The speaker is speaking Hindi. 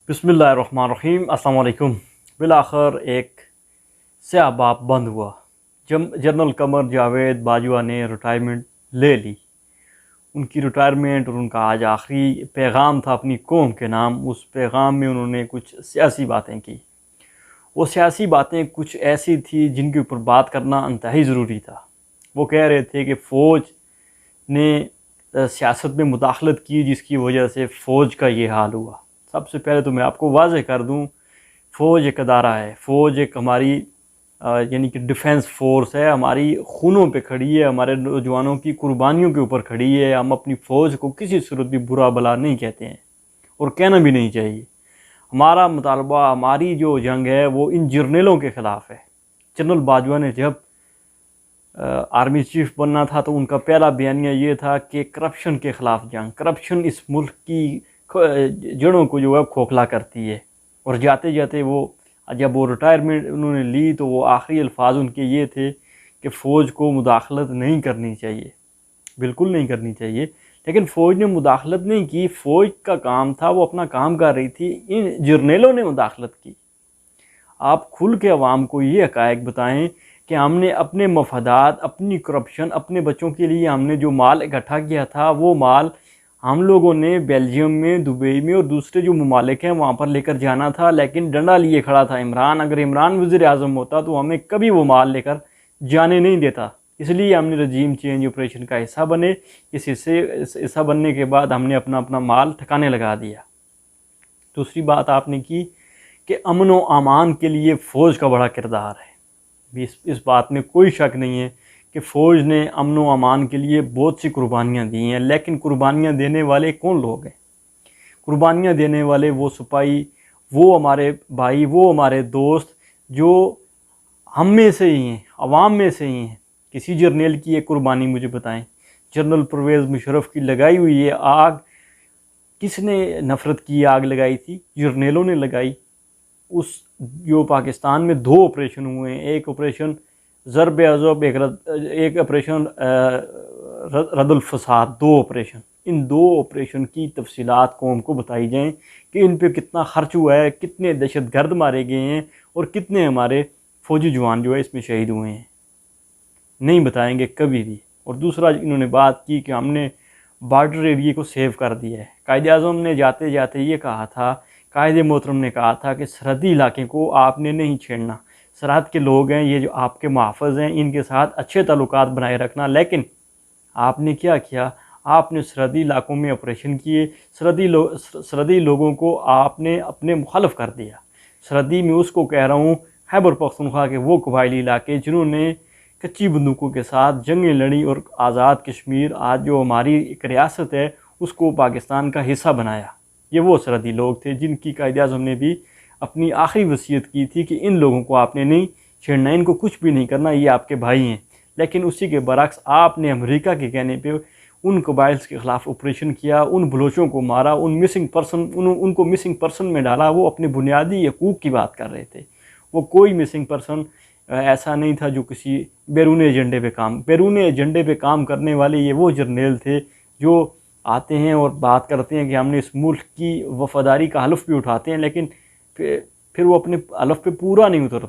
बिस्मिल्लाहिर्रहमानिर्रहीम अस्सलाम वालेकुम। बिलाखिर एक स्याह बाप बंद हुआ। जनरल कमर जावेद बाजवा ने रिटायरमेंट ले ली। उनकी रिटायरमेंट और उनका आज आखिरी पैगाम था अपनी कौम के नाम। उस पैगाम में उन्होंने कुछ सियासी बातें की। वो सियासी बातें कुछ ऐसी थी जिनके ऊपर बात करना इंतहाई ज़रूरी था। वो कह रहे थे कि फ़ौज ने सियासत में मुदाखलत की जिसकी वजह से फ़ौज का ये हाल हुआ। सबसे पहले तो मैं आपको वाज़ेह कर दूं, फ़ौज एक अदारा है। फ़ौज एक हमारी यानी कि डिफेंस फोर्स है, हमारी खूनों पे खड़ी है, हमारे नौजवानों की कुर्बानियों के ऊपर खड़ी है। हम अपनी फ़ौज को किसी सूरत भी बुरा भला नहीं कहते हैं और कहना भी नहीं चाहिए। हमारा मुतालबा, हमारी जो जंग है वो इन जर्नलों के ख़िलाफ़ है। जनरल बाजवा ने जब आर्मी चीफ बनना था तो उनका पहला बयानिया ये था कि करप्शन के ख़िलाफ़ जंग। करप्शन इस मुल्क की जड़ों को जो है खोखला करती है। और जाते जाते वो जब वो रिटायरमेंट उन्होंने ली तो वो आखिरी अल्फाज उनके ये थे कि फ़ौज को मुदाखलत नहीं करनी चाहिए, बिल्कुल नहीं करनी चाहिए। लेकिन फ़ौज ने मुदाखलत नहीं की। फ़ौज का काम था, वो अपना काम कर रही थी। इन जर्नलों ने मुदाखलत की। आप खुल के अवाम को ये हक़ाइक़ बताएं कि हमने अपने मफादात, अपनी करप्शन, अपने बच्चों के लिए हमने जो माल इकट्ठा किया था वो माल हम लोगों ने बेल्जियम में, दुबई में और दूसरे जो ममालिक हैं वहाँ पर लेकर जाना था। लेकिन डंडा लिए खड़ा था इमरान। अगर इमरान वज़ीर आज़म होता तो हमें कभी वो माल लेकर जाने नहीं देता। इसलिए हमने रजीम चेंज ऑपरेशन का हिस्सा बने। इस हिस्सा बनने के बाद हमने अपना अपना माल ठिकाने लगा दिया। दूसरी बात आपने की कि अमन व अमान के लिए फ़ौज का बड़ा किरदार है। इस बात में कोई शक नहीं है कि फ़ौज ने अमन व अमान के लिए बहुत सी कुर्बानियाँ दी हैं। लेकिन कुर्बानियाँ देने वाले कौन लोग हैं? कुर्बानियाँ देने वाले वो सिपाही, वो हमारे भाई, वो हमारे दोस्त जो हम में से ही हैं, अवाम में से ही हैं। किसी जर्नल की एक कुर्बानी मुझे बताएं। जनरल परवेज़ मुशर्रफ की लगाई हुई है आग, किसने नफ़रत की आग लगाई थी? जर्नलों ने लगाई। उस जो पाकिस्तान में दो ऑपरेशन हुए हैं, एक ऑपरेशन ज़रब अज़ब, एक ऑपरेशन रद्दुल फसाद, दो ऑपरेशन। इन दो ऑपरेशन की तफसीलात कौम को बताई जाएं कि इन पे कितना ख़र्च हुआ है, कितने दहशतगर्द मारे गए हैं और कितने हमारे फ़ौजी जवान जो है इसमें शहीद हुए हैं। नहीं बताएंगे कभी भी। और दूसरा इन्होंने बात की कि हमने बॉर्डर एरिए को सेव कर दिया है। कायद-ए-आज़म ने जाते जाते ये कहा था, कायदे मोहतरम ने कहा था कि सरहदी इलाके को आपने नहीं छेड़ना। सरहद के लोग हैं, ये जो आपके मुहाफ़िज़ हैं, इनके साथ अच्छे ताल्लुकात बनाए रखना। लेकिन आपने क्या किया? आपने सरहदी इलाकों में ऑपरेशन किए। सरहदी लोगों को आपने अपने मुखालिफ कर दिया। सरहदी में उसको कह रहा हूँ, खैबर पख्तूनख्वा के वो कबायली इलाके जिन्होंने कच्ची बंदूकों के साथ जंगें लड़ी और आज़ाद कश्मीर, आज जो हमारी एक रियासत है, उसको पाकिस्तान का हिस्सा बनाया। ये वो सरहदी लोग थे जिनकी कायद-ए-आज़म ने भी अपनी आखिरी वसीयत की थी कि इन लोगों को आपने नहीं छेड़ना, इनको कुछ भी नहीं करना, ये आपके भाई हैं। लेकिन उसी के बरक्स आपने अमेरिका के कहने पे उन कबाइल्स के ख़िलाफ़ ऑपरेशन किया, उन बलोचों को मारा, उनको मिसिंग पर्सन में डाला। वो अपने बुनियादी हकूक़ की बात कर रहे थे। वो कोई मिसिंग पर्सन ऐसा नहीं था जो किसी बैरून एजेंडे पे काम करने वाले ये वो जर्नल थे जो आते हैं और बात करते हैं कि हमने इस मुल्क की वफ़ादारी का हलफ भी उठाते हैं, लेकिन फिर वो अपने हलफ पे पूरा नहीं उतरते।